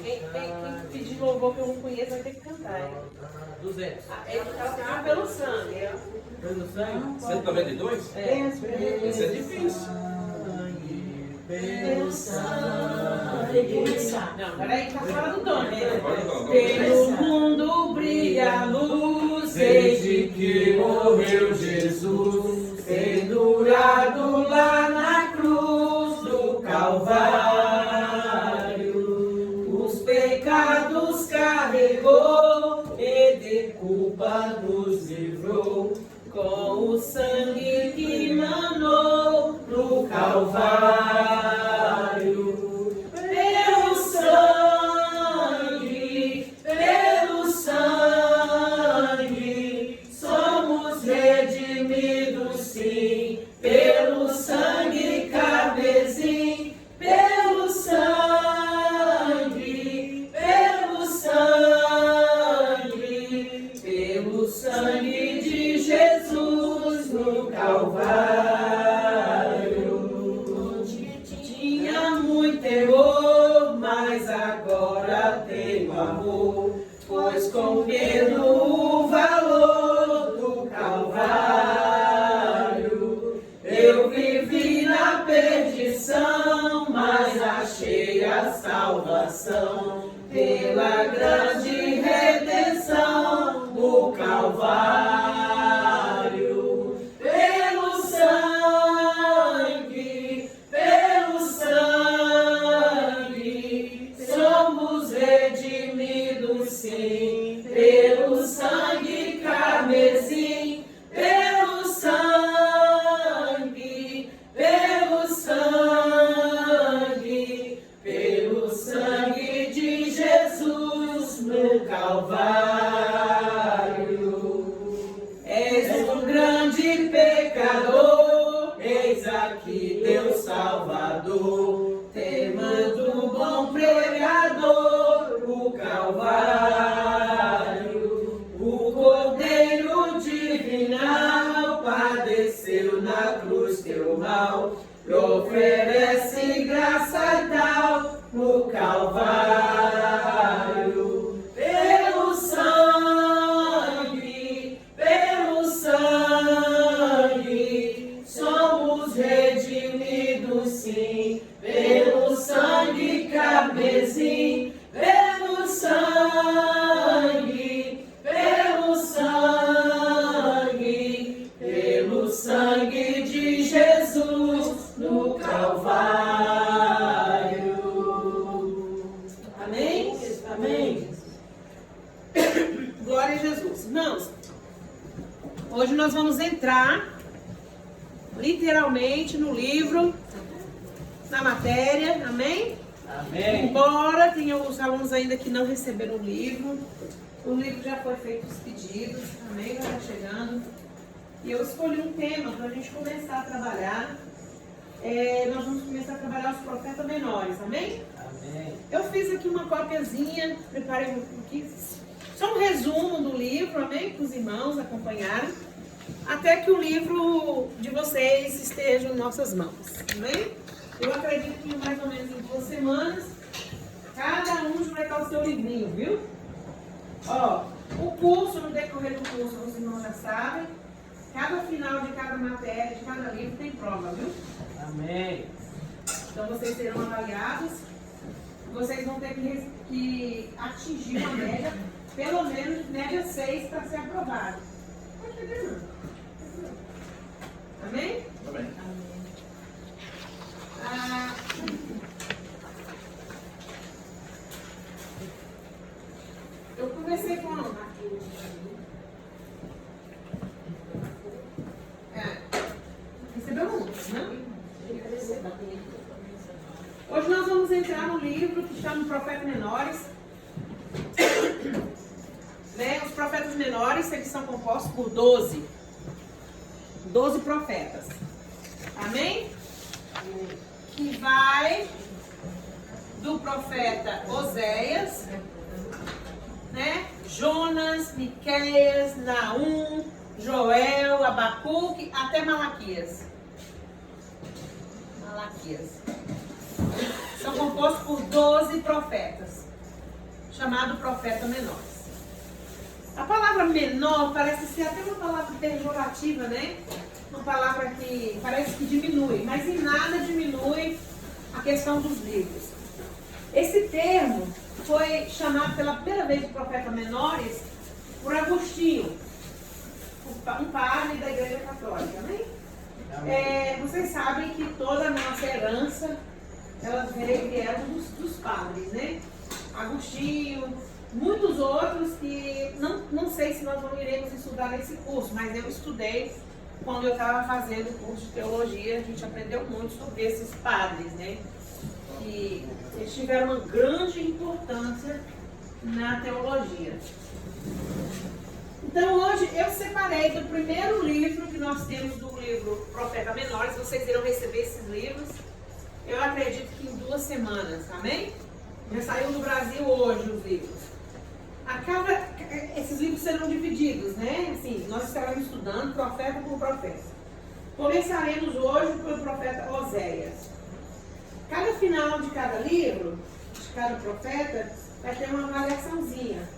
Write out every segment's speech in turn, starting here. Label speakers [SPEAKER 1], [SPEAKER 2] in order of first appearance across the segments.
[SPEAKER 1] Quem pedir louvor que eu não conheço vai ter que cantar.
[SPEAKER 2] 200.
[SPEAKER 1] Ele está pelo sangue.
[SPEAKER 2] Pelo sangue?
[SPEAKER 3] 192? Esse é difícil.
[SPEAKER 1] Pelo sangue. Não, peraí, tá fora do tom, né?
[SPEAKER 3] Pelo
[SPEAKER 1] Pelo mundo brilha a luz, desde que morreu Jesus, pendurado lá na cruz do Calvário. Os pecados carregou e de culpa nos livrou, com o sangue que manou no Calvário. Pelo sangue, somos redimidos, sim. Pelo sangue carmesim, pelo sangue, pelo sangue de Jesus no Calvário. Tinha muito terror, mas agora tenho amor, pois compreendo o valor do Calvário. Eu vivi na perdição, mas achei a salvação pela grande redenção do Calvário. Pelo sangue, somos redimidos, sim. Pelo sangue carmesim, pelo sangue, pelo sangue de Jesus no Calvário. És um grande pecador, eis aqui teu Salvador, te mando bom pregador, o Calvário. O Cordeiro divinal padeceu na cruz teu mal, lhe oferece graça e tal no Calvário. Pelo sangue, somos redimidos, sim. Pelo sangue carmesim, pelo sangue de Jesus no Calvário. Amém? Amém. Glória a Jesus. Irmãos, hoje nós vamos entrar literalmente no livro, na matéria, amém?
[SPEAKER 2] Amém.
[SPEAKER 1] Embora tenha os alunos ainda que não receberam o livro já foi feito os pedidos, amém? Já está chegando. E eu escolhi um tema para a gente começar a trabalhar. Nós vamos começar a trabalhar os profetas menores, amém?
[SPEAKER 2] Amém.
[SPEAKER 1] Eu fiz aqui uma cópiazinha, preparei aqui, só um resumo do livro, amém? Para os irmãos acompanharem, até que o livro de vocês esteja em nossas mãos, amém? Eu acredito que mais ou menos em 2 semanas, cada um vai estar o seu livrinho, viu? Ó, o curso, no decorrer do curso, os irmãos já sabem, cada final de cada matéria, de cada livro tem prova, viu?
[SPEAKER 2] Amém.
[SPEAKER 1] Então vocês serão avaliados, vocês vão ter que atingir uma média, pelo menos média 6 para ser aprovado. Pode perder não. Amém?
[SPEAKER 3] Amém.
[SPEAKER 1] Eu conversei com recebeu muitos, né? Hoje nós vamos entrar no livro que chama Profetas Menores. Né? Os profetas menores, eles são compostos por 12 profetas. Amém? Que vai do profeta Oséias, né? Jonas, Miqueias, Naum, Joel, Abacuque, até Malaquias. São compostos por 12 profetas. chamado Profeta Menores. A palavra menor parece ser até uma palavra pejorativa, né? Uma palavra que parece que diminui, mas em nada diminui a questão dos livros. Esse termo foi chamado pela primeira vez de Profeta Menores por Agostinho, um padre da Igreja Católica, né? Vocês sabem que toda a nossa herança, elas vieram dos padres, né? Agostinho, muitos outros que não sei se nós não iremos estudar nesse curso, mas eu estudei quando eu estava fazendo o curso de teologia. A gente aprendeu muito sobre esses padres, né? E eles tiveram uma grande importância na teologia. Então hoje eu separei do primeiro livro que nós temos, do livro Profeta Menores. Vocês irão receber esses livros, eu acredito que em 2 semanas, amém? Já saiu do Brasil hoje os livros. Esses livros serão divididos, né? Assim, nós estaremos estudando profeta por profeta. Começaremos hoje pelo profeta Oséias. Cada final de cada livro, de cada profeta, vai ter uma avaliaçãozinha.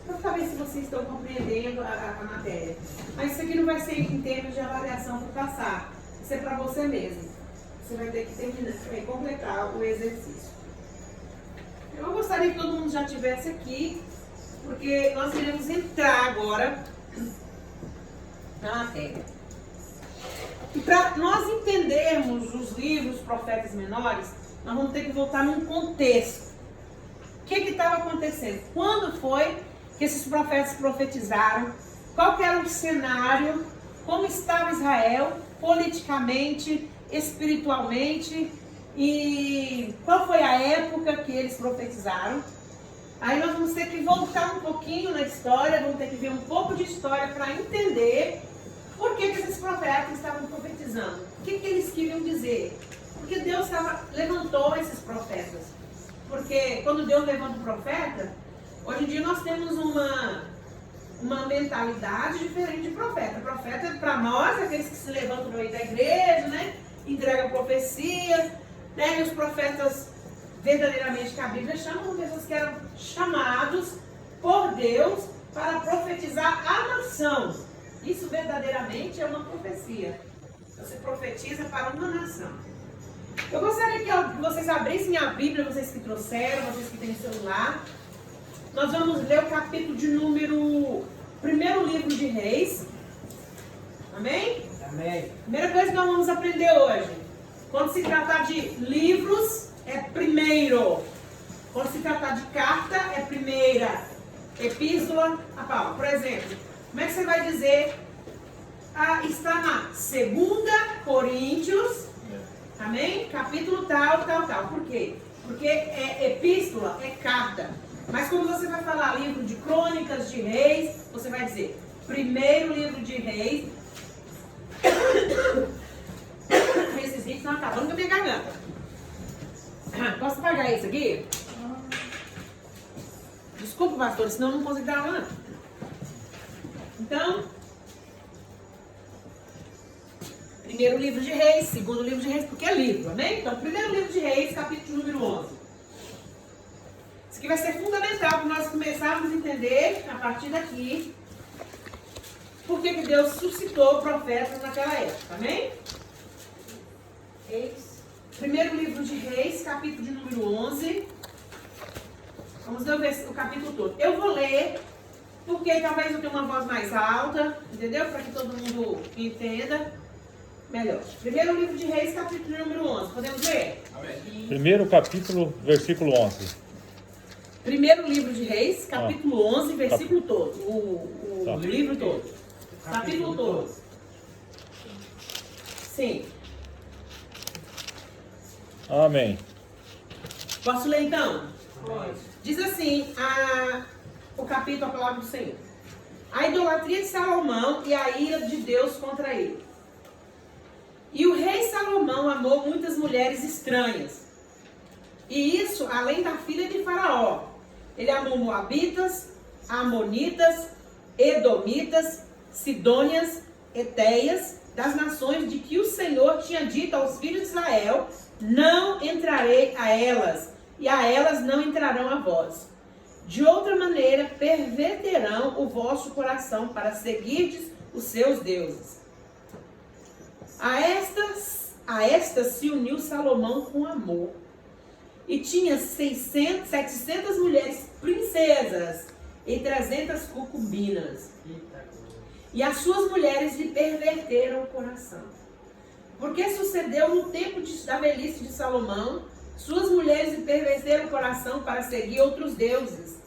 [SPEAKER 1] Para saber se vocês estão compreendendo a matéria. Mas isso aqui não vai ser em termos de avaliação para passar. Isso é para você mesmo. Você vai ter que completar o exercício. Eu gostaria que todo mundo já estivesse aqui, porque nós iremos entrar agora na matéria. E para nós entendermos os livros profetas menores, nós vamos ter que voltar num contexto. O que estava acontecendo? Quando foi que esses profetas profetizaram? Qual que era o cenário? Como estava Israel politicamente, espiritualmente? E qual foi a época que eles profetizaram? Aí nós vamos ter que voltar um pouquinho na história, vamos ter que ver um pouco de história para entender por que esses profetas estavam profetizando. O que eles queriam dizer? Porque Deus levantou esses profetas. Porque quando Deus levanta o profeta, hoje em dia nós temos uma mentalidade diferente de profeta. Profeta, para nós, é aqueles que se levantam no meio da igreja, né? Entregam profecia, né? E os profetas, verdadeiramente, que a Bíblia chama, são pessoas que eram chamados por Deus para profetizar a nação. Isso verdadeiramente é uma profecia. Você profetiza para uma nação. Eu gostaria que vocês abrissem a Bíblia, vocês que trouxeram, vocês que têm celular. Nós vamos ler o capítulo de número... Primeiro livro de Reis. Amém?
[SPEAKER 2] Amém.
[SPEAKER 1] Primeira coisa que nós vamos aprender hoje. Quando se tratar de livros, é primeiro. Quando se tratar de carta, é primeira. Epístola, a Paulo. Por exemplo, como é que você vai dizer? Está na 2 Coríntios, amém? Capítulo tal, tal, tal. Por quê? Porque epístola é carta. Mas quando você vai falar livro de crônicas de reis, você vai dizer primeiro livro de reis. Esses vídeos estão acabando com a minha garganta. Posso apagar isso aqui? Desculpa, pastor, senão eu não consigo gravar, não. Então, primeiro livro de Reis, segundo livro de Reis, porque é livro, amém? Então, primeiro livro de Reis, capítulo número 11. Isso aqui vai ser fundamental para nós começarmos a entender, a partir daqui, por que Deus suscitou profetas naquela época, amém? Primeiro livro de Reis, capítulo de número 11. Vamos ler o capítulo todo. Eu vou ler, porque talvez eu tenha uma voz mais alta, entendeu? Para que todo mundo entenda melhor. Primeiro livro de Reis, capítulo número 11. Podemos ler?
[SPEAKER 3] Amém.
[SPEAKER 4] Primeiro capítulo, versículo 11.
[SPEAKER 1] Primeiro livro de Reis, capítulo 11, versículo todo. O livro todo. Capítulo todo. Sim.
[SPEAKER 4] Amém.
[SPEAKER 1] Posso ler então?
[SPEAKER 2] Pode.
[SPEAKER 1] Diz assim, o capítulo, a palavra do Senhor. A idolatria de Salomão e a ira de Deus contra ele. E o rei Salomão amou muitas mulheres estranhas. E isso além da filha de Faraó. Ele amou moabitas, amonitas, edomitas, sidônias, eteias, das nações de que o Senhor tinha dito aos filhos de Israel: não entrarei a elas, e a elas não entrarão a vós. De outra maneira, perverterão o vosso coração para seguirdes os seus deuses. A estas se uniu Salomão com amor. E tinha 700 mulheres princesas e 300 concubinas. E as suas mulheres lhe perverteram o coração. Porque sucedeu no tempo da velhice de Salomão, suas mulheres lhe perverteram o coração para seguir outros deuses.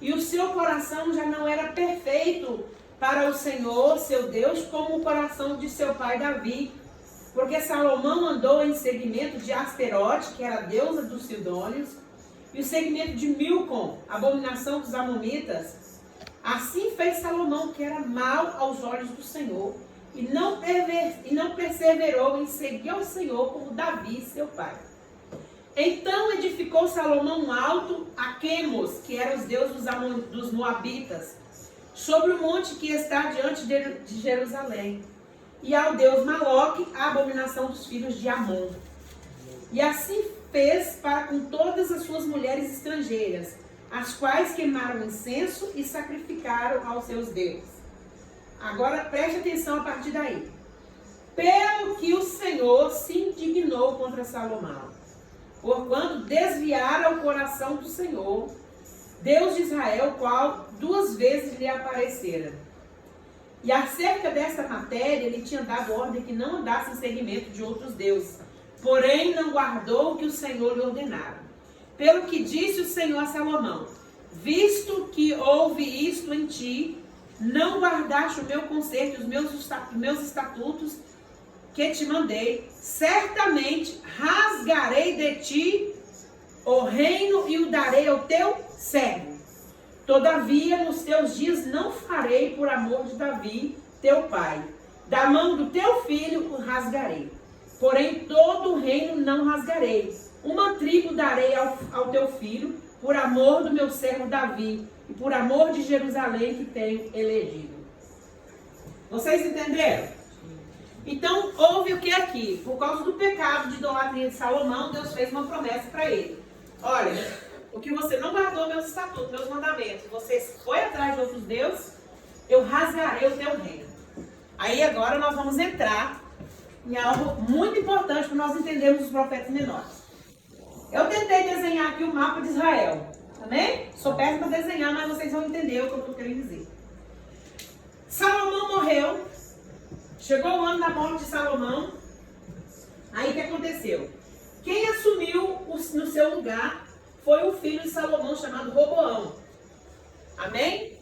[SPEAKER 1] E o seu coração já não era perfeito para o Senhor, seu Deus, como o coração de seu pai Davi. Porque Salomão andou em seguimento de Asterote, que era a deusa dos Sidônios, e o seguimento de Milcom, abominação dos Amonitas. Assim fez Salomão, que era mau aos olhos do Senhor, e não perseverou em seguir ao Senhor como Davi, seu pai. Então edificou Salomão um alto a Quemos, que era os deuses dos Moabitas, sobre o monte que está diante de Jerusalém. E ao deus Maloque, a abominação dos filhos de Amon. E assim fez para com todas as suas mulheres estrangeiras, as quais queimaram incenso e sacrificaram aos seus deuses. Agora preste atenção a partir daí. Pelo que o Senhor se indignou contra Salomão, porquanto desviara o coração do Senhor, Deus de Israel, qual 2 vezes lhe aparecera. E acerca desta matéria, ele tinha dado ordem que não andasse em seguimento de outros deuses. Porém, não guardou o que o Senhor lhe ordenara. Pelo que disse o Senhor a Salomão: visto que houve isto em ti, não guardaste o meu conserto e os meus estatutos que te mandei, certamente rasgarei de ti o reino e o darei ao teu servo. Todavia, nos teus dias não farei por amor de Davi, teu pai. Da mão do teu filho o rasgarei. Porém, todo o reino não rasgarei. Uma tribo darei ao teu filho, por amor do meu servo Davi, e por amor de Jerusalém que tenho elegido. Vocês entenderam? Então, houve o que aqui? Por causa do pecado de idolatria de Salomão, Deus fez uma promessa para ele. Olha, o que você não guardou meus estatutos, meus mandamentos, você foi atrás de outros deuses, eu rasgarei o teu reino. Aí agora nós vamos entrar em algo muito importante para nós entendermos os profetas menores. Eu tentei desenhar aqui o mapa de Israel, também? Sou péssima para desenhar, mas vocês vão entender o que eu estou querendo dizer. Salomão morreu, chegou o ano da morte de Salomão, aí o que aconteceu? Quem assumiu no seu lugar foi um filho de Salomão chamado Roboão. Amém?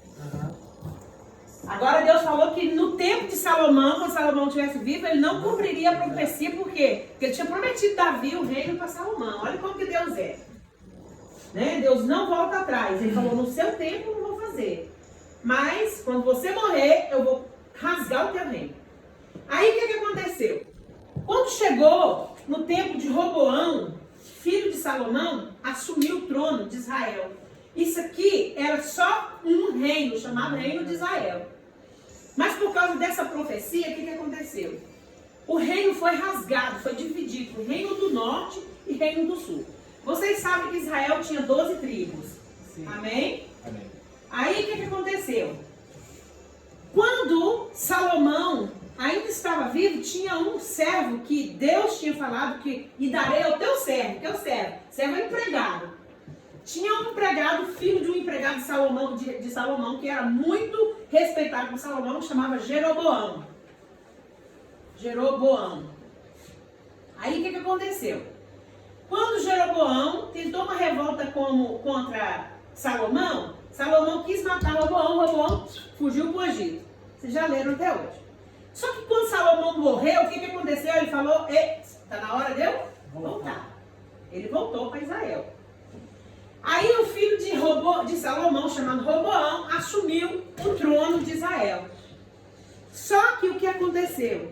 [SPEAKER 1] Agora Deus falou que no tempo de Salomão, quando Salomão estivesse vivo, ele não cumpriria a profecia. Por quê? Porque ele tinha prometido Davi o reino para Salomão. Olha como que Deus é. Né? Deus não volta atrás. Ele falou, no seu tempo eu não vou fazer. Mas, quando você morrer, eu vou rasgar o teu reino. Aí o que aconteceu? Quando chegou no tempo de Roboão, filho de Salomão, assumiu o trono de Israel. Isso aqui era só um reino, chamado Reino de Israel. Mas por causa dessa profecia, o que aconteceu? O reino foi rasgado, foi dividido, Reino do Norte e Reino do Sul. Vocês sabem que Israel tinha 12 tribos. Sim. Amém? Amém. Aí o que aconteceu? Quando Salomão ainda estava vivo, tinha um servo que Deus tinha falado que e darei ao teu servo. Que é o servo? Servo é empregado. Tinha um empregado, filho de um empregado de Salomão, que era muito respeitado por Salomão, chamava Jeroboão. Jeroboão. Aí o que aconteceu? Quando Jeroboão tentou uma revolta contra Salomão, Salomão quis matar Roboão fugiu para o Egito. Vocês já leram até hoje. Só que quando Salomão morreu, o que aconteceu? Ele falou, está na hora de eu voltar. Ele voltou para Israel. Aí o filho de Salomão, chamado Roboão, assumiu o trono de Israel. Só que o que aconteceu?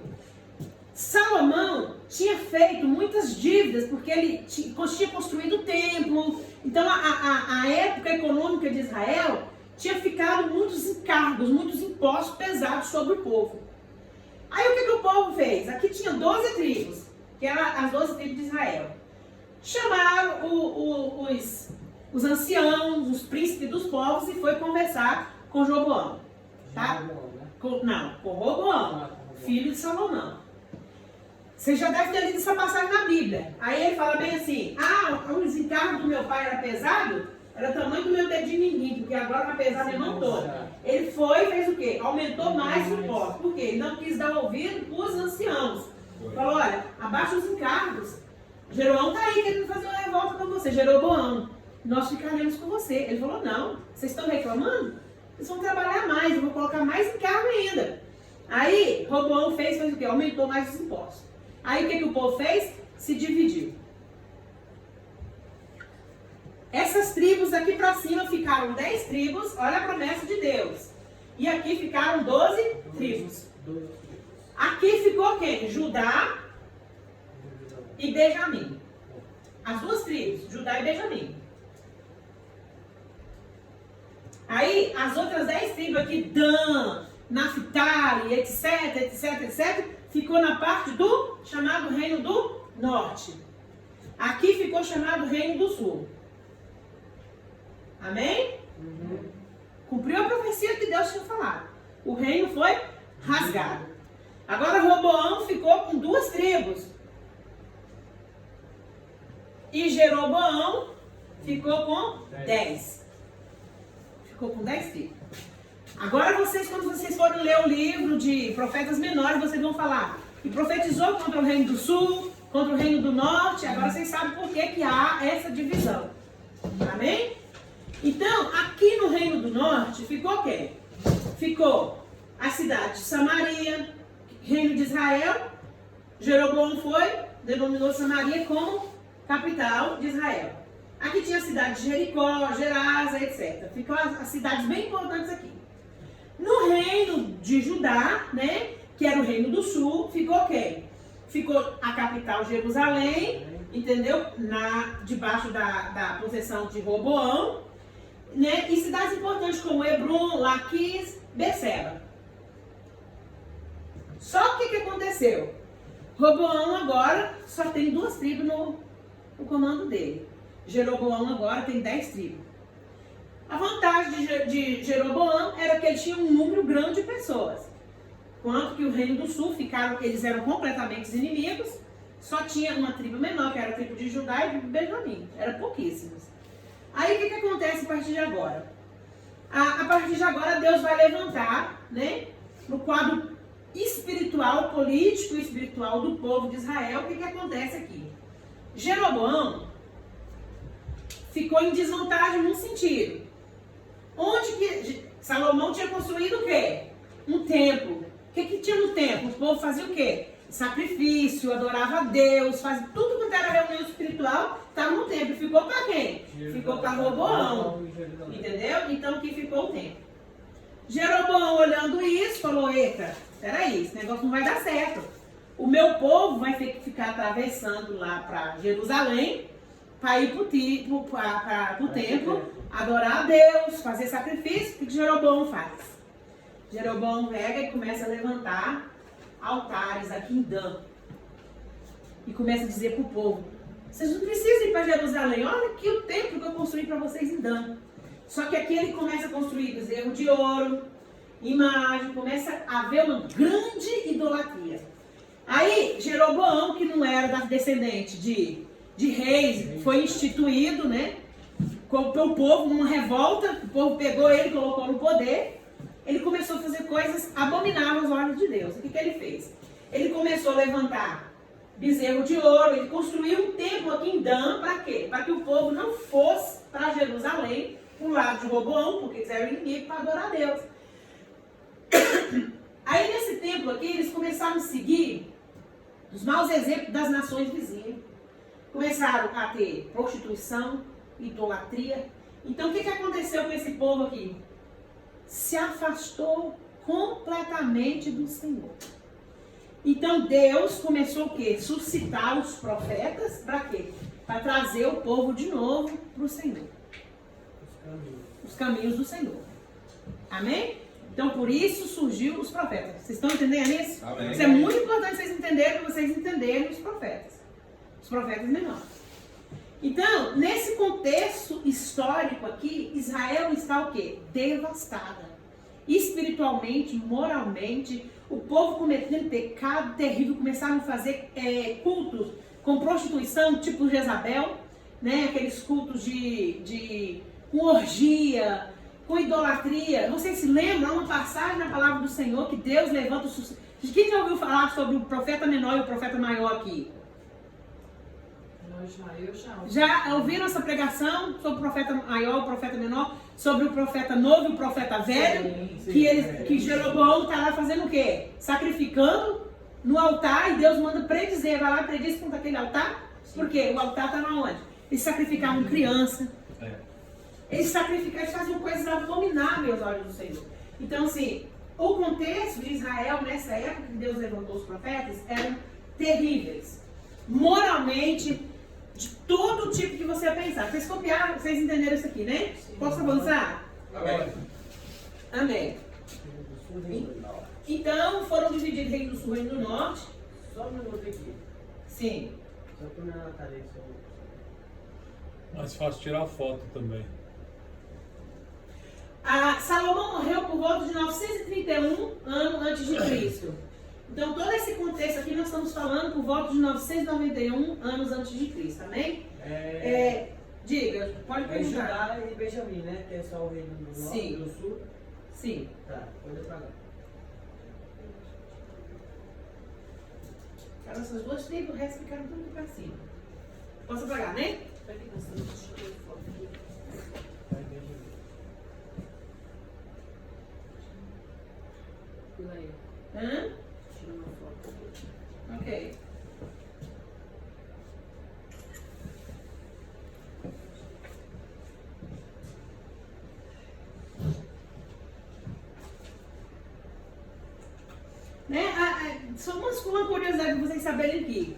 [SPEAKER 1] Salomão tinha feito muitas dívidas, porque ele tinha construído o templo. Então a época econômica de Israel tinha ficado muitos encargos, muitos impostos pesados sobre o povo. Aí o que o povo fez? Aqui tinha 12 tribos, que eram as 12 tribos de Israel. Chamaram os anciãos, os príncipes dos povos e foi conversar com Roboão. Tá? Com Roboão, filho de Salomão. Você já deve ter lido essa passagem na Bíblia. Aí ele fala bem assim, os encargos do meu pai era pesado, era o tamanho do meu dedinho mindinho, porque agora vai pesar minha mão toda. Ele foi e fez o quê? Aumentou mais o imposto. Por quê? Ele não quis dar ouvido para os anciãos. Falou, olha, abaixa os encargos. Jeroboão está aí querendo fazer uma revolta com você. Jeroboão, nós ficaremos com você. Ele falou, não, vocês estão reclamando? Vocês vão trabalhar mais, eu vou colocar mais encargo ainda. Aí, Roboão fez o quê? Aumentou mais os impostos. Aí, o que o povo fez? Se dividiu. Essas tribos daqui para cima ficaram 10 tribos, olha a promessa de Deus. E aqui ficaram 12 tribos. Aqui ficou quem? Judá e Benjamim. As duas tribos, Judá e Benjamim. Aí, as outras 10 tribos aqui, Dan, Naphtali, etc, ficou na parte do chamado Reino do Norte. Aqui ficou chamado Reino do Sul. Amém? Cumpriu a profecia que Deus tinha falado. O reino foi rasgado. Agora Roboão ficou com 2 tribos. E Jeroboão ficou com 10. Ficou com 10 tribos. Agora vocês, quando vocês forem ler o livro de profetas menores, vocês vão falar que profetizou contra o reino do sul, contra o reino do norte. Agora vocês sabem por que há essa divisão. Amém? Então, aqui no reino do norte, ficou quem? Ficou a cidade de Samaria, reino de Israel. Jeroboão denominou Samaria como capital de Israel. Aqui tinha a cidade de Jericó, Gerasa, etc. Ficou as cidades bem importantes aqui. No reino de Judá, né, que era o reino do sul, ficou quem? Ficou a capital Jerusalém, entendeu? Debaixo da possessão de Roboão. Né? E cidades importantes como Hebron, Laquis, Beceba. Só que o que aconteceu? Roboão agora só tem 2 tribos no comando dele. Jeroboão agora tem 10 tribos. A vantagem de Jeroboão era que ele tinha um número grande de pessoas. Quanto que o reino do sul eles eram completamente inimigos, só tinha uma tribo menor, que era a tribo de Judá e de Benjamim. Eram pouquíssimos. Aí o que acontece a partir de agora? A partir de agora Deus vai levantar, né, no quadro espiritual, político e espiritual do povo de Israel. O que acontece aqui? Jeroboão ficou em desvantagem num sentido. Onde que Salomão tinha construído o quê? Um templo. O que tinha no templo? O povo fazia o quê? Sacrifício, adorava a Deus, fazia tudo quanto era reunião espiritual, estava no templo. Ficou para quem? Ficou para Roboão. Entendeu? Então aqui ficou o templo. Jeroboão olhando isso, falou, eita, peraí, esse negócio não vai dar certo. O meu povo vai ter que ficar atravessando lá para Jerusalém, para ir para o templo, adorar a Deus, fazer sacrifício. O que Jeroboão faz? Jeroboão pega e começa a levantar altares aqui em Dan. E começa a dizer para o povo, vocês não precisam ir para Jerusalém, olha aqui o templo que eu construí para vocês em Dan. Só que aqui ele começa a construir bezerro de ouro, imagem, começa a haver uma grande idolatria. Aí Jeroboão, que não era da descendente de reis, foi instituído, né? Com o povo, uma revolta, o povo pegou ele, colocou no poder. Ele começou a fazer coisas abomináveis aos olhos de Deus. O que ele fez? Ele começou a levantar bezerro de ouro, ele construiu um templo aqui em Dan, para quê? Para que o povo não fosse para Jerusalém, para o lado de Roboão, porque eles eram inimigos, para adorar a Deus. Aí nesse templo aqui, eles começaram a seguir os maus exemplos das nações vizinhas. Começaram a ter prostituição, idolatria. Então o que aconteceu com esse povo aqui? Se afastou completamente do Senhor. Então Deus começou o quê? Suscitar os profetas para quê? Para trazer o povo de novo para o Senhor. Os caminhos do Senhor. Amém? Então por isso surgiu os profetas. Vocês estão entendendo isso?
[SPEAKER 3] Amém.
[SPEAKER 1] Isso é muito importante vocês entenderem, para vocês entenderem os profetas. Os profetas menores. Então, nesse contexto histórico, histórico aqui, Israel está o quê? Devastada. Espiritualmente, moralmente, o povo cometendo pecado terrível, começaram a fazer cultos com prostituição, tipo Jezabel, né? Aqueles cultos com orgia, com idolatria. Vocês se lembram? Há uma passagem na palavra do Senhor que Deus levanta o... Quem já ouviu falar sobre o profeta menor e o profeta maior aqui? Já ouviram essa pregação sobre o profeta maior, o profeta menor, sobre o profeta novo e o profeta velho? Que Jeroboão está lá fazendo o quê? Sacrificando no altar, e Deus manda predizer, vai lá, prediz contra aquele altar. Por quê? O altar está na onde? Eles sacrificavam criança. Eles faziam coisas abomináveis aos olhos do Senhor. Então, assim, o contexto de Israel, nessa época que Deus levantou os profetas, eram terríveis. Moralmente, de todo tipo que você pensar. Vocês copiaram, vocês entenderam isso aqui, né? Posso avançar?
[SPEAKER 3] Amém.
[SPEAKER 1] Amém. Então, foram divididos Reino do Sul e Reino do Norte.
[SPEAKER 2] Só um minuto aqui.
[SPEAKER 1] Sim.
[SPEAKER 2] Só para minha Natália.
[SPEAKER 4] Mais fácil tirar foto também.
[SPEAKER 1] Salomão morreu por volta de 931 anos antes de Cristo. Então, todo esse contexto aqui nós estamos falando por volta de 991 anos antes de Cristo, amém? Diga, pode perguntar.
[SPEAKER 2] Judá e Benjamim, né? Que é só o reino do norte,
[SPEAKER 1] Sim.
[SPEAKER 2] do sul.
[SPEAKER 1] Sim.
[SPEAKER 2] Tá, pode apagar.
[SPEAKER 1] Ficaram essas duas tribos, o resto ficaram tudo para cima. Posso apagar, né?
[SPEAKER 2] Vai, Benjamim.
[SPEAKER 1] Pula aí. Hã?
[SPEAKER 2] Tira uma foto.
[SPEAKER 1] Ok. Só uma curiosidade para vocês saberem aqui.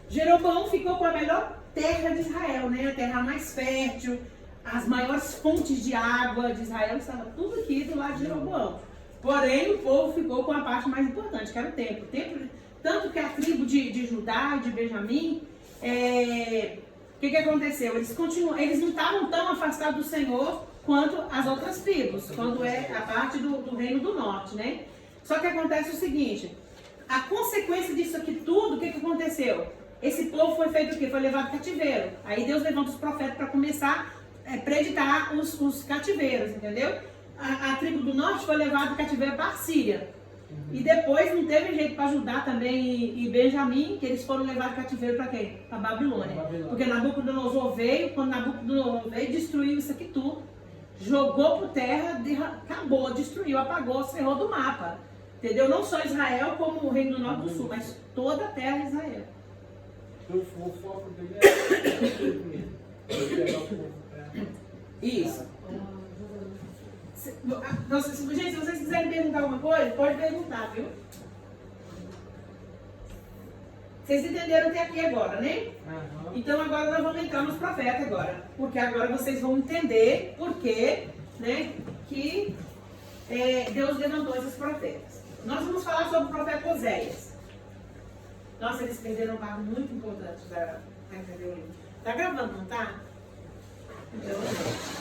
[SPEAKER 1] Jeroboão ficou com a melhor terra de Israel, né? A terra mais fértil, as maiores fontes de água de Israel, estava tudo aqui do lado de Jeroboão. Porém, o povo ficou com a parte mais importante, que era o templo. Tanto que a tribo de Judá e de Benjamim, o que aconteceu? Eles não estavam tão afastados do Senhor quanto as outras tribos, quando é a parte do Reino do Norte, né? Só que acontece o seguinte, a consequência disso aqui tudo, o que aconteceu? Esse povo foi feito o quê? Foi levado cativeiro. Aí Deus levanta os profetas para começar a preditar os cativeiros, entendeu? A tribo do norte foi levada cativeiro para a Síria. E depois não teve jeito para Judá também e Benjamim, que eles foram levados cativeiro para quem? Para Babilônia. Porque Nabucodonosor veio, quando Nabucodonosor veio, destruiu isso aqui tudo. Jogou por terra, acabou, destruiu, apagou, cerrou do mapa. Entendeu? Não só Israel, como o Reino do Norte e do Sul, mas toda a terra de Israel.
[SPEAKER 2] O foco dele é pegar o povo pra...
[SPEAKER 1] Isso. Gente, se vocês quiserem perguntar alguma coisa, pode perguntar, viu? Vocês entenderam até aqui agora, né?
[SPEAKER 2] Uhum.
[SPEAKER 1] Então agora nós vamos entrar nos profetas agora. Porque agora vocês vão entender por que, né, que Deus levantou esses profetas. Nós vamos falar sobre o profeta Oséias. Nossa, eles perderam um passo muito importante para entender o livro. Tá gravando, não tá? Então,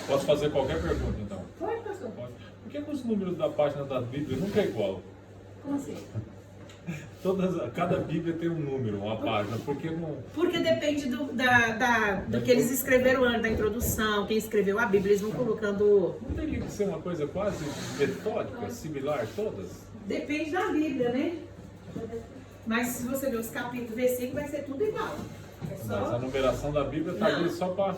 [SPEAKER 4] Posso fazer qualquer pergunta, então?
[SPEAKER 1] pode, pastor.
[SPEAKER 4] Pode. Por que os números da página da Bíblia nunca é igual?
[SPEAKER 1] Como assim?
[SPEAKER 4] Cada Bíblia tem um número, uma página. Porque não...
[SPEAKER 1] Porque depende do que eles escreveram antes da introdução, quem escreveu a Bíblia, eles vão colocando...
[SPEAKER 4] Não tem que ser uma coisa quase metódica, similar, todas?
[SPEAKER 1] Depende da Bíblia, né? Mas se você ver os capítulos, versículos, vai ser tudo igual. É só...
[SPEAKER 4] Mas a numeração da Bíblia está ali só para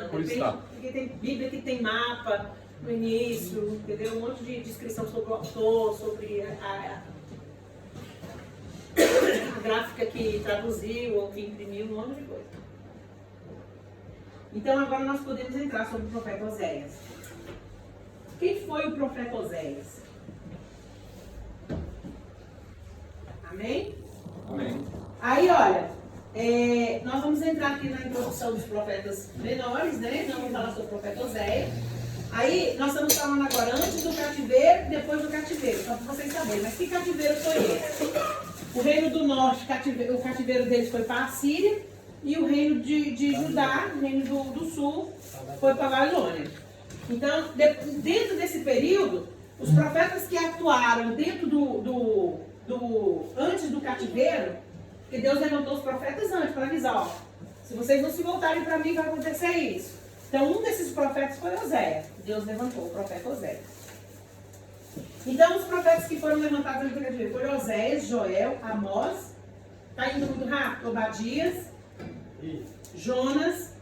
[SPEAKER 4] por
[SPEAKER 1] depende,
[SPEAKER 4] estar.
[SPEAKER 1] porque tem Bíblia que tem mapa no início, entendeu? Um monte de descrição sobre o autor, sobre a gráfica que traduziu ou que imprimiu, um monte de coisa. Então agora nós podemos entrar sobre o profeta Oséias. Quem foi o profeta Oséias? Amém?
[SPEAKER 3] Amém.
[SPEAKER 1] Aí, olha, nós vamos entrar aqui na introdução dos profetas menores, né? Nós vamos falar sobre o profeta Oséias. Aí, nós estamos falando agora antes do cativeiro e depois do cativeiro, só para vocês saberem. Mas que cativeiro foi esse? O Reino do Norte, o cativeiro deles foi para a Síria, e o reino de Judá, o reino do sul, foi para a Babilônia. Então, dentro desse período, os profetas que atuaram dentro antes do cativeiro, porque Deus levantou os profetas antes para avisar, ó, se vocês não se voltarem para mim, vai acontecer isso. Então, um desses profetas foi Oséias. Deus levantou o profeta Oséias. Então, os profetas que foram levantados antes do cativeiro foram Oséias, Joel, Amós, tá indo muito rápido, Obadias, Jonas.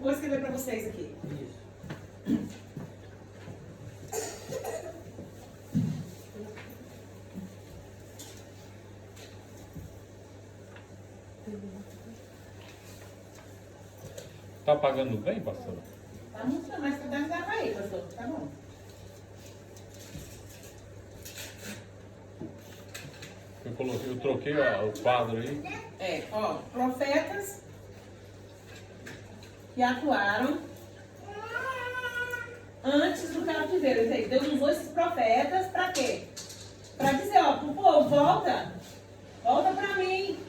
[SPEAKER 1] Vou escrever para vocês aqui.
[SPEAKER 4] Tá pagando bem, pastor?
[SPEAKER 1] Tá muito, mas tá dando pra aí, pastor. Tá bom.
[SPEAKER 4] Eu troquei o quadro aí.
[SPEAKER 1] Ó, profetas que atuaram antes do cativeiro. Deus usou esses profetas para quê? Para dizer, ó, pro povo, volta para mim.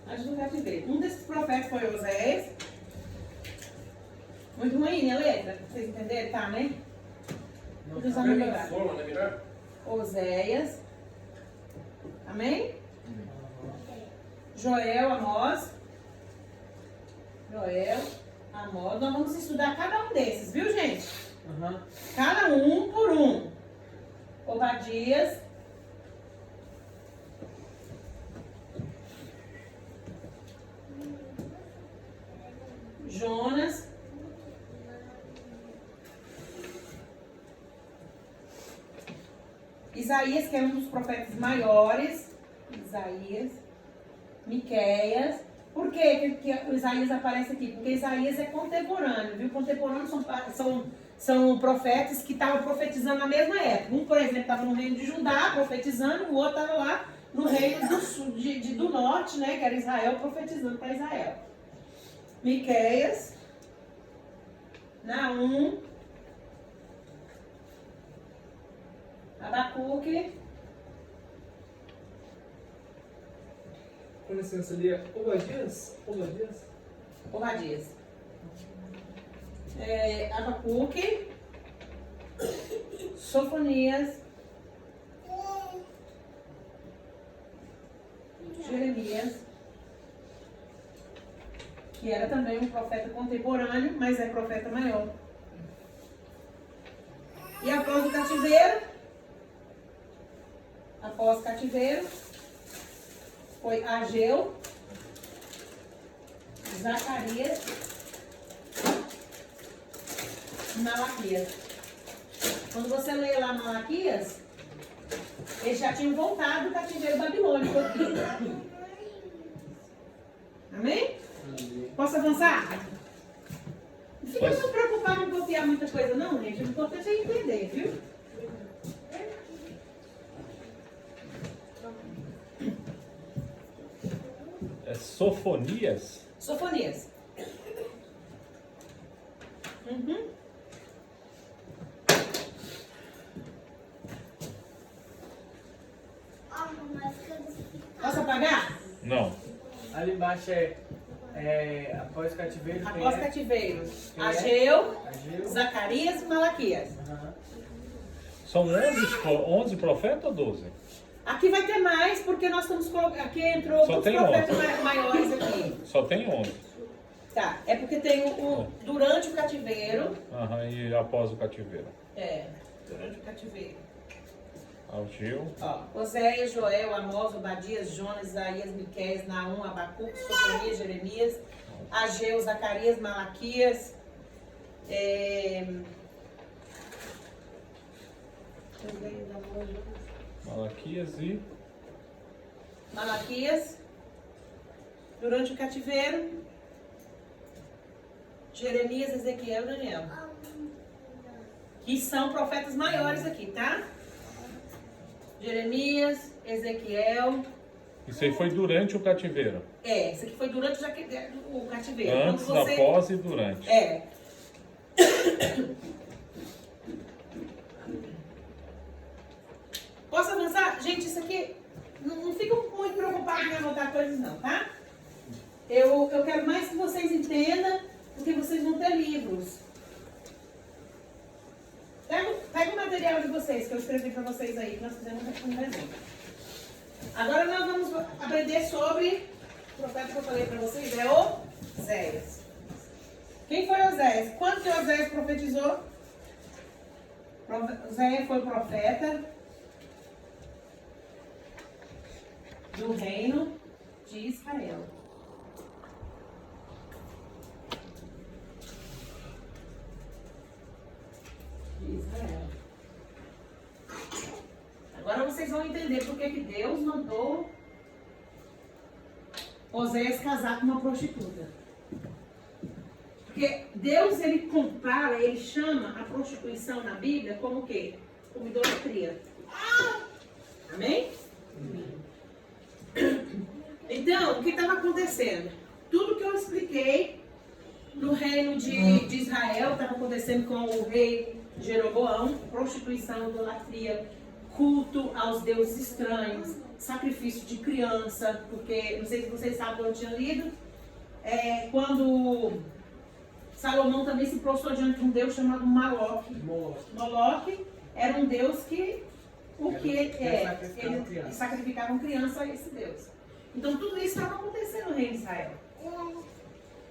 [SPEAKER 1] Antes do cativeiro. Um desses profetas foi Oséias. Muito ruim, né, letra? Vocês entenderam? Tá, né?
[SPEAKER 2] Não,
[SPEAKER 1] Deus
[SPEAKER 2] tá
[SPEAKER 1] vai
[SPEAKER 2] bem
[SPEAKER 1] melhorar.
[SPEAKER 3] Forma, né, melhor?
[SPEAKER 1] Oséias. Amém? Joel, Amós. Joel, Amós. Nós vamos estudar cada um desses, viu, gente? Cada um por um. Obadias. Jonas. Isaías, que é um dos profetas maiores. Isaías. Miqueias. Por que o Isaías aparece aqui? Porque Isaías é contemporâneo, viu? Contemporâneos são profetas que estavam profetizando na mesma época. Um, por exemplo, estava no reino de Judá, profetizando, o outro estava lá no reino do, sul, do norte, né? Que era Israel, profetizando para Israel. Miqueias. Naum. Abacuque.
[SPEAKER 2] Com licença, ali é Obadias?
[SPEAKER 1] Obadias. Abacuque. Sofonias. Jeremias. Que era também um profeta contemporâneo, mas é profeta maior. E após o cativeiro, foi Ageu, Zacarias e Malaquias. Quando você lê lá Malaquias, eles já tinham voltado do cativeiro babilônico aqui. Amém? Posso avançar? Não fica muito preocupado em copiar muita coisa não, gente. O importante é entender, viu?
[SPEAKER 4] É Sofonias?
[SPEAKER 1] Sofonias. Posso apagar?
[SPEAKER 4] Não.
[SPEAKER 2] Ali embaixo após o cativeiro.
[SPEAKER 1] Após o cativeiro.
[SPEAKER 2] Quem é?
[SPEAKER 1] Ageu,
[SPEAKER 2] Ageu.
[SPEAKER 1] Zacarias e Malaquias.
[SPEAKER 4] São 11 profetas ou 12?
[SPEAKER 1] Aqui vai ter mais, porque nós estamos colocando. Aqui entrou
[SPEAKER 4] Só
[SPEAKER 1] os
[SPEAKER 4] tem
[SPEAKER 1] profetas maiores aqui.
[SPEAKER 4] Só tem 11.
[SPEAKER 1] Tá, é porque tem o durante o cativeiro.
[SPEAKER 4] E após o cativeiro.
[SPEAKER 1] Durante o cativeiro.
[SPEAKER 4] Ageu.
[SPEAKER 1] Ó, Oséias, Joel, Amós, Obadias, Jonas, Isaías, Miqueias, Naum, Abacuque, Sofonias, Jeremias, Ageu, Zacarias, Malaquias. Malaquias. Durante o cativeiro. Jeremias, Ezequiel e Daniel. Que são profetas maiores aqui, tá? Jeremias, Ezequiel.
[SPEAKER 4] Isso aí foi durante o cativeiro.
[SPEAKER 1] Isso aqui foi durante o cativeiro.
[SPEAKER 4] Antes, após e durante.
[SPEAKER 1] Posso avançar? Gente, isso aqui, não fica muito preocupado em anotar coisas não, tá? Eu quero mais que vocês entendam, porque vocês vão ter livros. Pega o material de vocês, que eu escrevi para vocês aí, que nós fizemos um resumo. Agora nós vamos aprender sobre o profeta que eu falei para vocês, é Oséias. Quem foi Oséias? Quando que Oséias profetizou? Oséias foi profeta do reino de Israel. Israel. Agora vocês vão entender por que Deus mandou Oséias casar com uma prostituta. Porque Deus, ele compara, ele chama a prostituição na Bíblia como o quê? Como idolatria. Amém? Então, o que estava acontecendo? Tudo que eu expliquei no reino de Israel estava acontecendo com o rei Jeroboão, prostituição, idolatria, culto aos deuses estranhos, sacrifício de criança, porque, não sei se vocês sabem, eu tinha lido, quando Salomão também se prostrou diante de um deus chamado Moloque. Moloque era um deus que, eles sacrificavam criança a esse deus. Então tudo isso estava acontecendo no reino de Israel.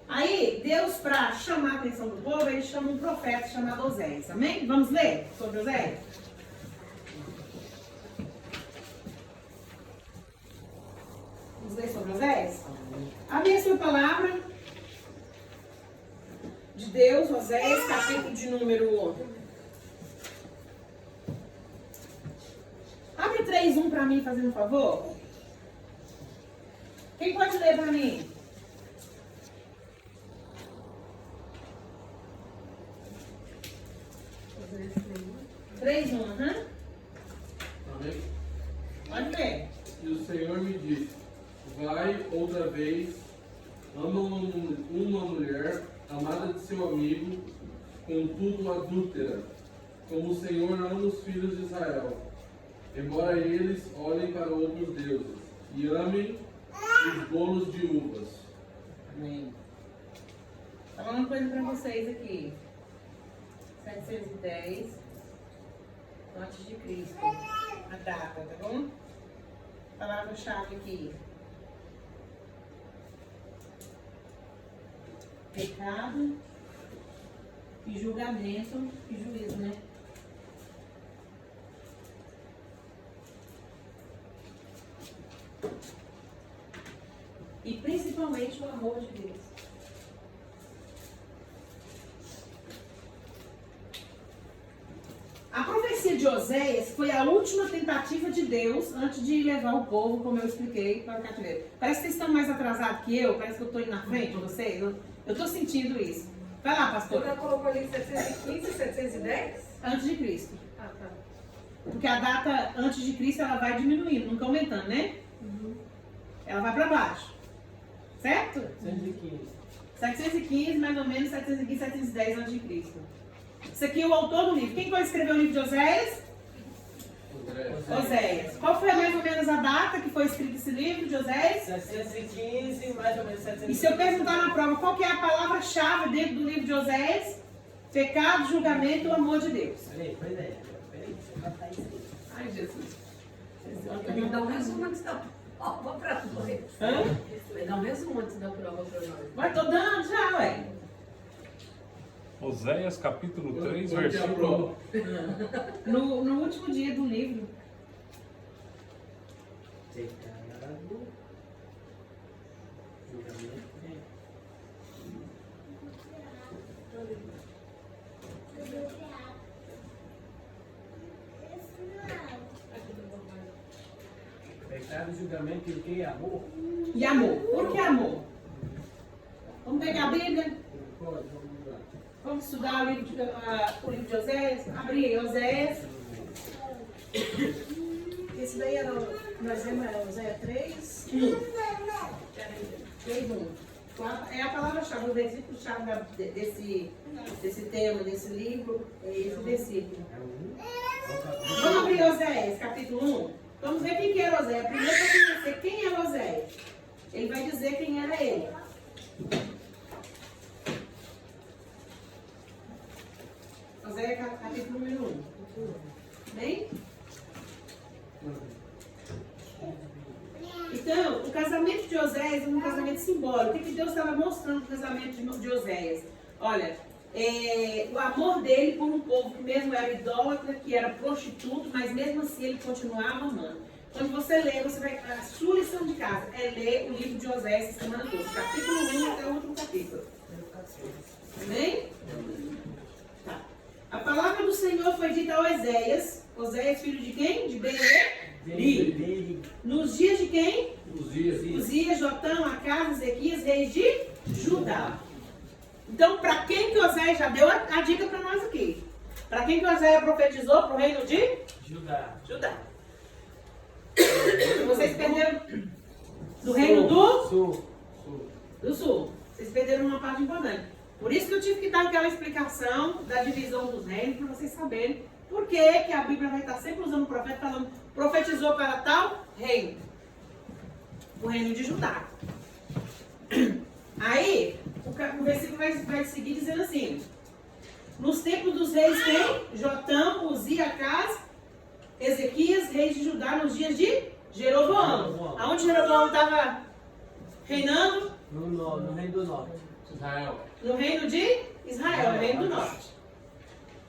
[SPEAKER 1] Aí, Deus, para chamar a atenção do povo, ele chama um profeta chamado Oséias. Amém? Vamos ler sobre Oséias? Vamos ler sobre Oséias? Abre a sua palavra de Deus, Oséias, capítulo de número... Abre 3:1 para mim, fazendo um favor. Quem pode ler para mim? 3:1,
[SPEAKER 2] Amém?
[SPEAKER 1] Pode ver.
[SPEAKER 2] E o Senhor me disse: vai outra vez, ama uma mulher, amada de seu amigo, contudo adúltera, como o Senhor ama os filhos de Israel, embora eles olhem para outros deuses e amem os bolos de uvas.
[SPEAKER 1] Amém. Vou falar uma coisa para vocês aqui. 710 antes de Cristo. A data, tá bom? Palavra-chave aqui. Pecado e julgamento e juízo, né? E principalmente o amor de Deus. A profecia de Oséias foi a última tentativa de Deus antes de levar o povo, como eu expliquei, para o cativeiro. Parece que vocês estão mais atrasados que eu, parece que eu estou indo na frente de vocês. Eu estou sentindo isso. Vai lá, pastor.
[SPEAKER 5] Você colocou ali 715 e 710?
[SPEAKER 1] Antes de Cristo.
[SPEAKER 5] Ah, tá.
[SPEAKER 1] Porque a data antes de Cristo ela vai diminuindo, nunca aumentando, né? Ela vai para baixo. Certo?
[SPEAKER 2] 115.
[SPEAKER 1] 715, mais ou menos, 715, 710 antes de Cristo. Isso aqui é o autor do livro. Quem vai escrever o livro de Oséias? Oséias. Qual foi mais ou menos a data que foi escrito esse livro de Oséias?
[SPEAKER 5] 715, mais ou menos 715.
[SPEAKER 1] E se eu perguntar na prova qual que é a palavra-chave dentro do livro de Oséias? Pecado, julgamento e o amor de Deus.
[SPEAKER 5] Peraí, você vai botar isso aí.
[SPEAKER 1] Ai, Jesus.
[SPEAKER 5] Vai dar um resumo antes da prova para nós.
[SPEAKER 1] Hã?
[SPEAKER 5] Vai dar um resumo antes da prova para nós.
[SPEAKER 1] Mas tô dando já, ué.
[SPEAKER 4] Oséias capítulo 3,
[SPEAKER 2] Onde é a
[SPEAKER 4] versículo...
[SPEAKER 2] prova?
[SPEAKER 1] No último dia do livro.
[SPEAKER 5] Pecado, julgamento. Pecado, julgamento e o que? Amor?
[SPEAKER 1] E amor. Por que amor? Vamos pegar a Bíblia?
[SPEAKER 2] Pode, vamos lá.
[SPEAKER 1] Vamos estudar o livro de Oséias? Abrir aí, Oséias.
[SPEAKER 5] Esse daí era nós vemos Oséias 3.
[SPEAKER 1] 3:1. É a palavra-chave, o versículo-chave desse tema, desse livro, é esse versículo. Vamos abrir Oséias, capítulo 1. Vamos ver quem que era Oséias. Primeiro para conhecer quem era Oséias. Ele vai dizer quem era ele. Oséias, capítulo número 1. Bem? Então, o casamento de Oséias é um casamento simbólico. O que Deus estava mostrando no casamento de Oséias? Olha, o amor dele por um povo que mesmo era idólatra, que era prostituto, mas mesmo assim ele continuava amando. Quando você lê, a sua lição de casa é ler o livro de Oséias essa semana toda, capítulo 1 até o último capítulo. Amém? Tá. A palavra do Senhor foi dita a Oséias. Oséias, filho de quem? De Beeri. Nos dias de quem? Uzias, Jotão, Acas, Ezequias, reis de Judá. Então, para quem que Oséias já deu a dica para nós aqui? Para quem que Oséias profetizou? Para o reino de Judá. Vocês perderam do reino do sul. Vocês perderam uma parte importante. Por isso que eu tive que dar aquela explicação da divisão dos reinos, para vocês saberem por que a Bíblia vai estar sempre usando o profeta falando, profetizou para tal reino. O reino de Judá. Aí, o versículo vai seguir dizendo assim: nos tempos dos reis quem? Jotão, Uzias, Acas, Ezequias, reis de Judá, nos dias de Jeroboão. Aonde Jeroboão estava reinando?
[SPEAKER 6] No reino do norte.
[SPEAKER 2] Israel.
[SPEAKER 1] No reino de Israel, no reino do norte.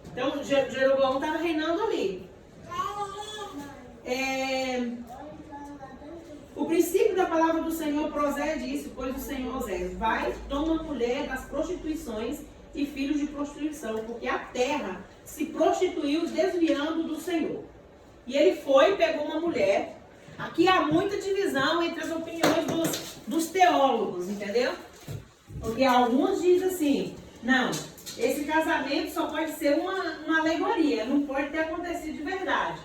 [SPEAKER 1] Então, Jeroboão estava reinando ali. O princípio da palavra do Senhor para Oséias disse, pois o Senhor Oséias, vai, toma mulher das prostituições e filhos de prostituição, porque a terra se prostituiu desviando do Senhor. E ele foi e pegou uma mulher. Aqui há muita divisão entre as opiniões dos teólogos, entendeu? Porque alguns dizem assim, não, esse casamento só pode ser uma alegoria, não pode ter acontecido de verdade.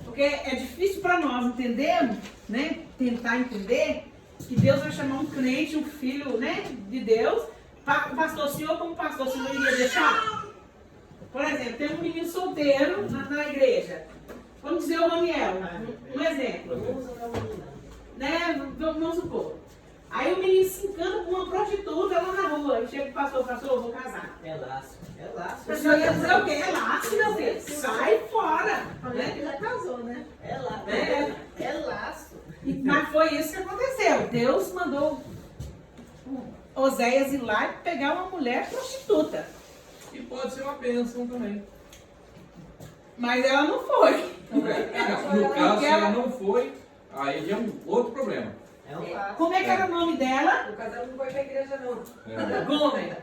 [SPEAKER 1] Porque é difícil para nós entendermos, né, tentar entender, que Deus vai chamar um crente, um filho, né, de Deus, o pastor, o senhor como pastor, o senhor iria deixar? Por exemplo, tem um menino solteiro na igreja. Vamos dizer o Raniel, um exemplo. Né? Vamos supor. Aí o menino se encanta com uma prostituta lá na rua. E chega o pastor, eu vou casar.
[SPEAKER 6] É laço.
[SPEAKER 1] O senhor ia dizer o quê? É laço, meu filho. Sai fora.
[SPEAKER 5] Né? Já casou, né?
[SPEAKER 6] É laço.
[SPEAKER 5] É laço.
[SPEAKER 1] Mas foi isso que aconteceu. Deus mandou Oséias ir lá e pegar uma mulher prostituta.
[SPEAKER 3] E pode ser uma bênção também.
[SPEAKER 1] Mas ela não foi.
[SPEAKER 3] No caso, se ela não foi, aí é um outro problema.
[SPEAKER 6] É um laço.
[SPEAKER 1] Como é que era o nome dela?
[SPEAKER 5] O casal não foi pra igreja, não.
[SPEAKER 1] Gomer.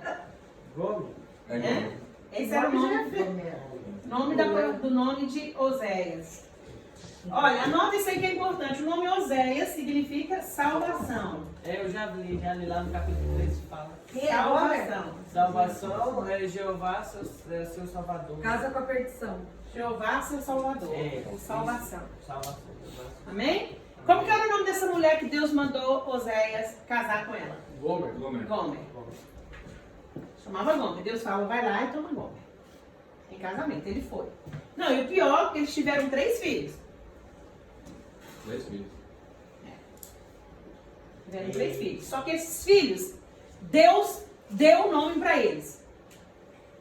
[SPEAKER 6] Gomes.
[SPEAKER 1] É? Esse era o nome do nome de Oséias. Olha, anota isso aí que é importante. O nome Oséias significa salvação.
[SPEAKER 6] Eu já li lá no capítulo 3 que fala.
[SPEAKER 1] Salvação.
[SPEAKER 6] Salvação é Jeová, seu Salvador.
[SPEAKER 5] Casa com a perdição.
[SPEAKER 1] Jeová, seu Salvador. Ou salvação.
[SPEAKER 6] Salvação.
[SPEAKER 1] Amém? Como que era o nome dessa mulher que Deus mandou Oséias casar com ela?
[SPEAKER 2] Gomer.
[SPEAKER 1] Gomer. Chamava Gomer. Deus fala, vai lá e toma Gomer. Em casamento. Ele foi. Não, e o pior é que eles tiveram 3 filhos.
[SPEAKER 2] 3 filhos.
[SPEAKER 1] Tiveram 3 filhos. Só que esses filhos, Deus deu o nome para eles.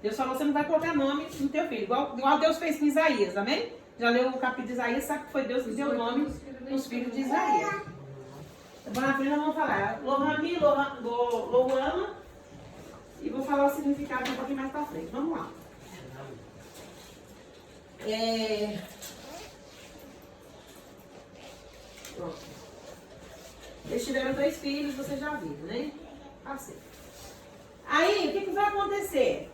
[SPEAKER 1] Deus falou, você não vai colocar nome no teu filho. Igual Deus fez com Isaías, amém? Já leu o capítulo de Isaías, sabe que foi Deus que deu o nome nos filhos de Isaías. Então, na frente nós vamos falar Lohami, Lohuama, e vou falar o significado um pouquinho mais para frente. Vamos lá. Pronto. Eles tiveram 3 filhos, você já viu, né? Assim. Aí, o que vai acontecer?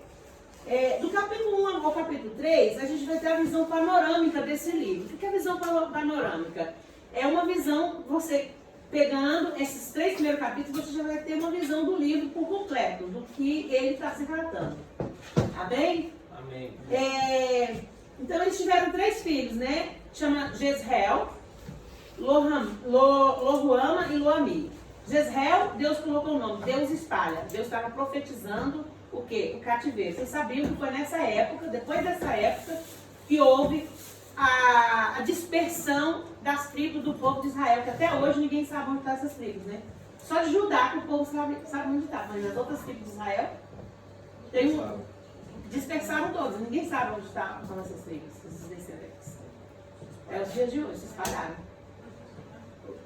[SPEAKER 1] Do capítulo 1 ao capítulo 3, a gente vai ter a visão panorâmica desse livro. O que é a visão panorâmica? É uma visão, você pegando esses 3 primeiros capítulos, você já vai ter uma visão do livro por completo, do que ele está se tratando. Tá bem?
[SPEAKER 6] Amém.
[SPEAKER 1] Então, eles tiveram 3 filhos, né? Chama Jezreel, Lohuama e Loami. Jezreel, Deus colocou o nome, Deus espalha. Deus estava profetizando o quê? O cativeiro. Vocês sabiam que foi nessa época, depois dessa época, que houve a dispersão das tribos do povo de Israel, que até hoje ninguém sabe onde estão essas tribos, né? Só de Judá que o povo sabe onde está, mas as outras tribos de Israel dispersaram todas, ninguém sabe onde estão essas tribos, esses descendentes. É os dias de hoje, se espalharam.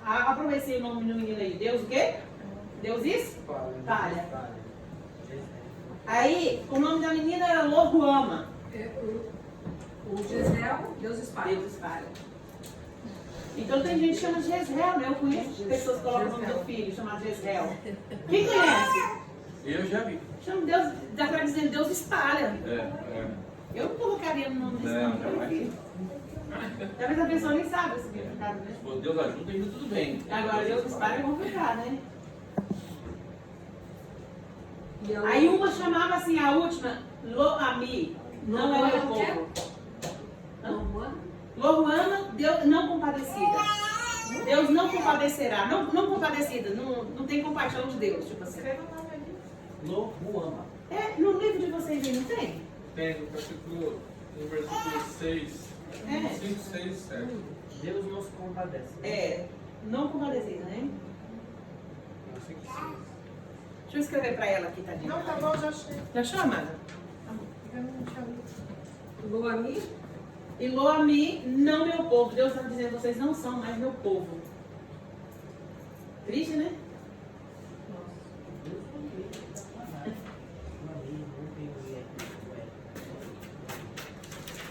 [SPEAKER 1] Aproveitei o nome do menino aí, Deus o quê? Deus isso? Palha. Aí, o nome da menina era Loruama.
[SPEAKER 5] O Jezreel, Deus espalha.
[SPEAKER 1] Deus espalha. Então tem gente que chama de Jezreel, né? Eu conheço pessoas que colocam o nome do filho, chamado Jezreel. Quem conhece?
[SPEAKER 3] Eu já vi.
[SPEAKER 1] Chama Deus, dá pra dizer Deus espalha.
[SPEAKER 3] É.
[SPEAKER 1] Eu não colocaria no nome desse
[SPEAKER 3] Não,
[SPEAKER 1] nome para
[SPEAKER 3] jamais.
[SPEAKER 1] filho. Talvez a pessoa nem saiba o significado, né?
[SPEAKER 3] Se for Deus ajuda, ainda tudo bem.
[SPEAKER 1] Agora Deus espalha é complicado, né?
[SPEAKER 5] E ela-
[SPEAKER 1] Aí uma chamava assim, a última, Lo-Ami, não é meu povo. Loruama, Deus não compadecida. Deus não compadecerá. Não compadecida, não tem compaixão de Deus, tipo assim.
[SPEAKER 6] Loruama.
[SPEAKER 1] No livro de vocês aí não tem?
[SPEAKER 2] Tem no versículo 6, 5, 6, 7.
[SPEAKER 6] Deus nos compadece.
[SPEAKER 1] Não compadecida, né? Deixa eu escrever pra ela aqui, tadinha.
[SPEAKER 7] Não, tá bom, já achei.
[SPEAKER 1] Já achou, amada?
[SPEAKER 7] Eu não tinha visto.
[SPEAKER 5] Loami,
[SPEAKER 1] E Lo-Ami, não meu povo. Deus está dizendo, vocês não são mais meu povo. Triste, né?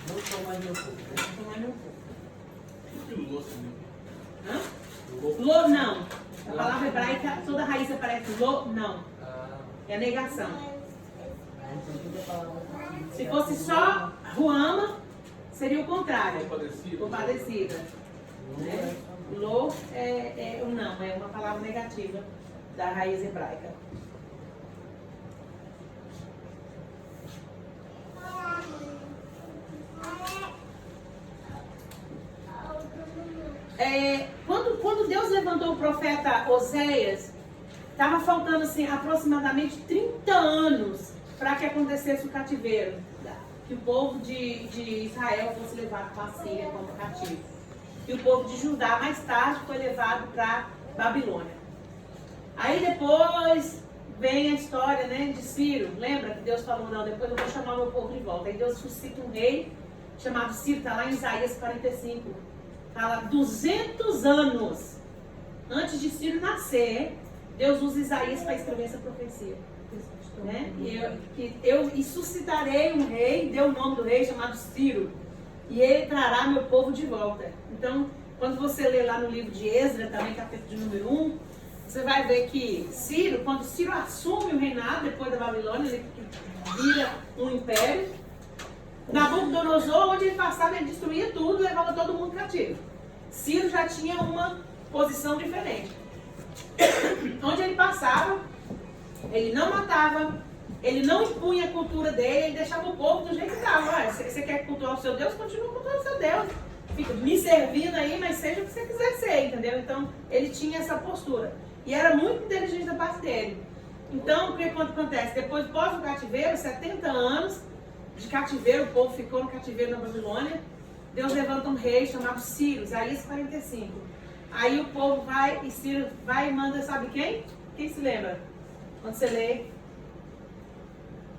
[SPEAKER 6] Não sou mais meu povo.
[SPEAKER 1] Não são mais meu povo.
[SPEAKER 2] E o Lô também.
[SPEAKER 1] Hã? Lo, não. A palavra hebraica, toda raiz aparece lo, não. É negação.
[SPEAKER 6] Então tudo é palavra.
[SPEAKER 1] Se fosse só Ruama, seria o contrário.
[SPEAKER 2] Compadecido.
[SPEAKER 1] Compadecida. Né? Lo é o não, é uma palavra negativa da raiz hebraica. Quando Deus levantou o profeta Oséias, estava faltando assim, aproximadamente 30 anos para que acontecesse o cativeiro, que o povo de Israel fosse levado para a Síria como cativo. E o povo de Judá, mais tarde, foi levado para Babilônia. Aí depois vem a história, né, de Ciro. Lembra que Deus falou, não, depois eu vou chamar o meu povo de volta. Aí Deus suscita um rei chamado Ciro, está lá em Isaías 45. Fala 200 anos antes de Ciro nascer, Deus usa Isaías para escrever essa profecia. Né? E suscitarei um rei, deu o nome do rei chamado Ciro, e ele trará meu povo de volta. Então, quando você lê lá no livro de Esdras, também capítulo de número 1, você vai ver que Ciro, quando Ciro assume o reinado depois da Babilônia, ele vira um império. Nabucodonosor, onde ele passava, ele destruía tudo, levava todo mundo cativo. Ciro já tinha uma posição diferente. Onde ele passava, ele não matava, ele não impunha a cultura dele, ele deixava o povo do jeito que estava. Você quer cultuar o seu Deus? Continua cultuando o seu Deus. Fica me servindo aí, mas seja o que você quiser ser, entendeu? Então, ele tinha essa postura. E era muito inteligente da parte dele. Então, o que acontece? Depois, pós o cativeiro, 70 anos de cativeiro, o povo ficou no cativeiro na Babilônia. Deus levanta um rei chamado Ciro, Isaías 45. Aí o povo vai, e Ciro vai e manda, sabe quem? Quem se lembra? Quando você lê,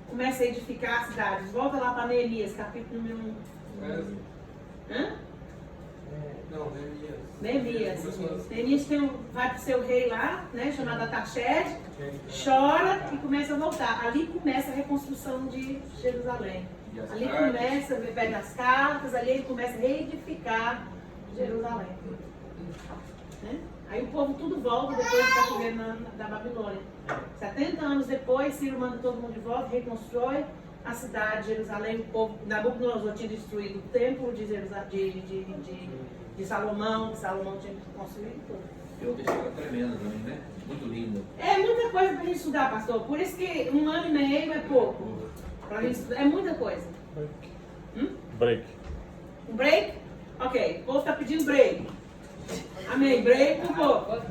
[SPEAKER 1] começa a edificar as cidades. Volta lá para Neemias, capítulo número 1. Hã?
[SPEAKER 2] Não, Neemias.
[SPEAKER 1] Neemias. Neemias vai para o seu rei lá, né, chamado Ataxerxes, chora e começa a voltar. Ali começa a reconstrução de Jerusalém. Ali começa, pega as cartas, ali ele começa a reedificar Jerusalém. Né? Aí o povo tudo volta depois do cativeiro da Babilônia. 70 anos depois, Ciro manda todo mundo de volta, reconstrói a cidade de Jerusalém. O povo, Nabucodonosor tinha destruído o templo de Salomão, que Salomão tinha construído tudo.
[SPEAKER 3] Eu deixei ela tremenda também, né? Muito linda.
[SPEAKER 1] É muita coisa para a gente estudar, pastor. Por isso que 1 ano e meio é pouco. Pra gente estudar, é muita coisa.
[SPEAKER 4] Break.
[SPEAKER 1] Um break? Ok, o povo está pedindo break. Amém, break pro povo.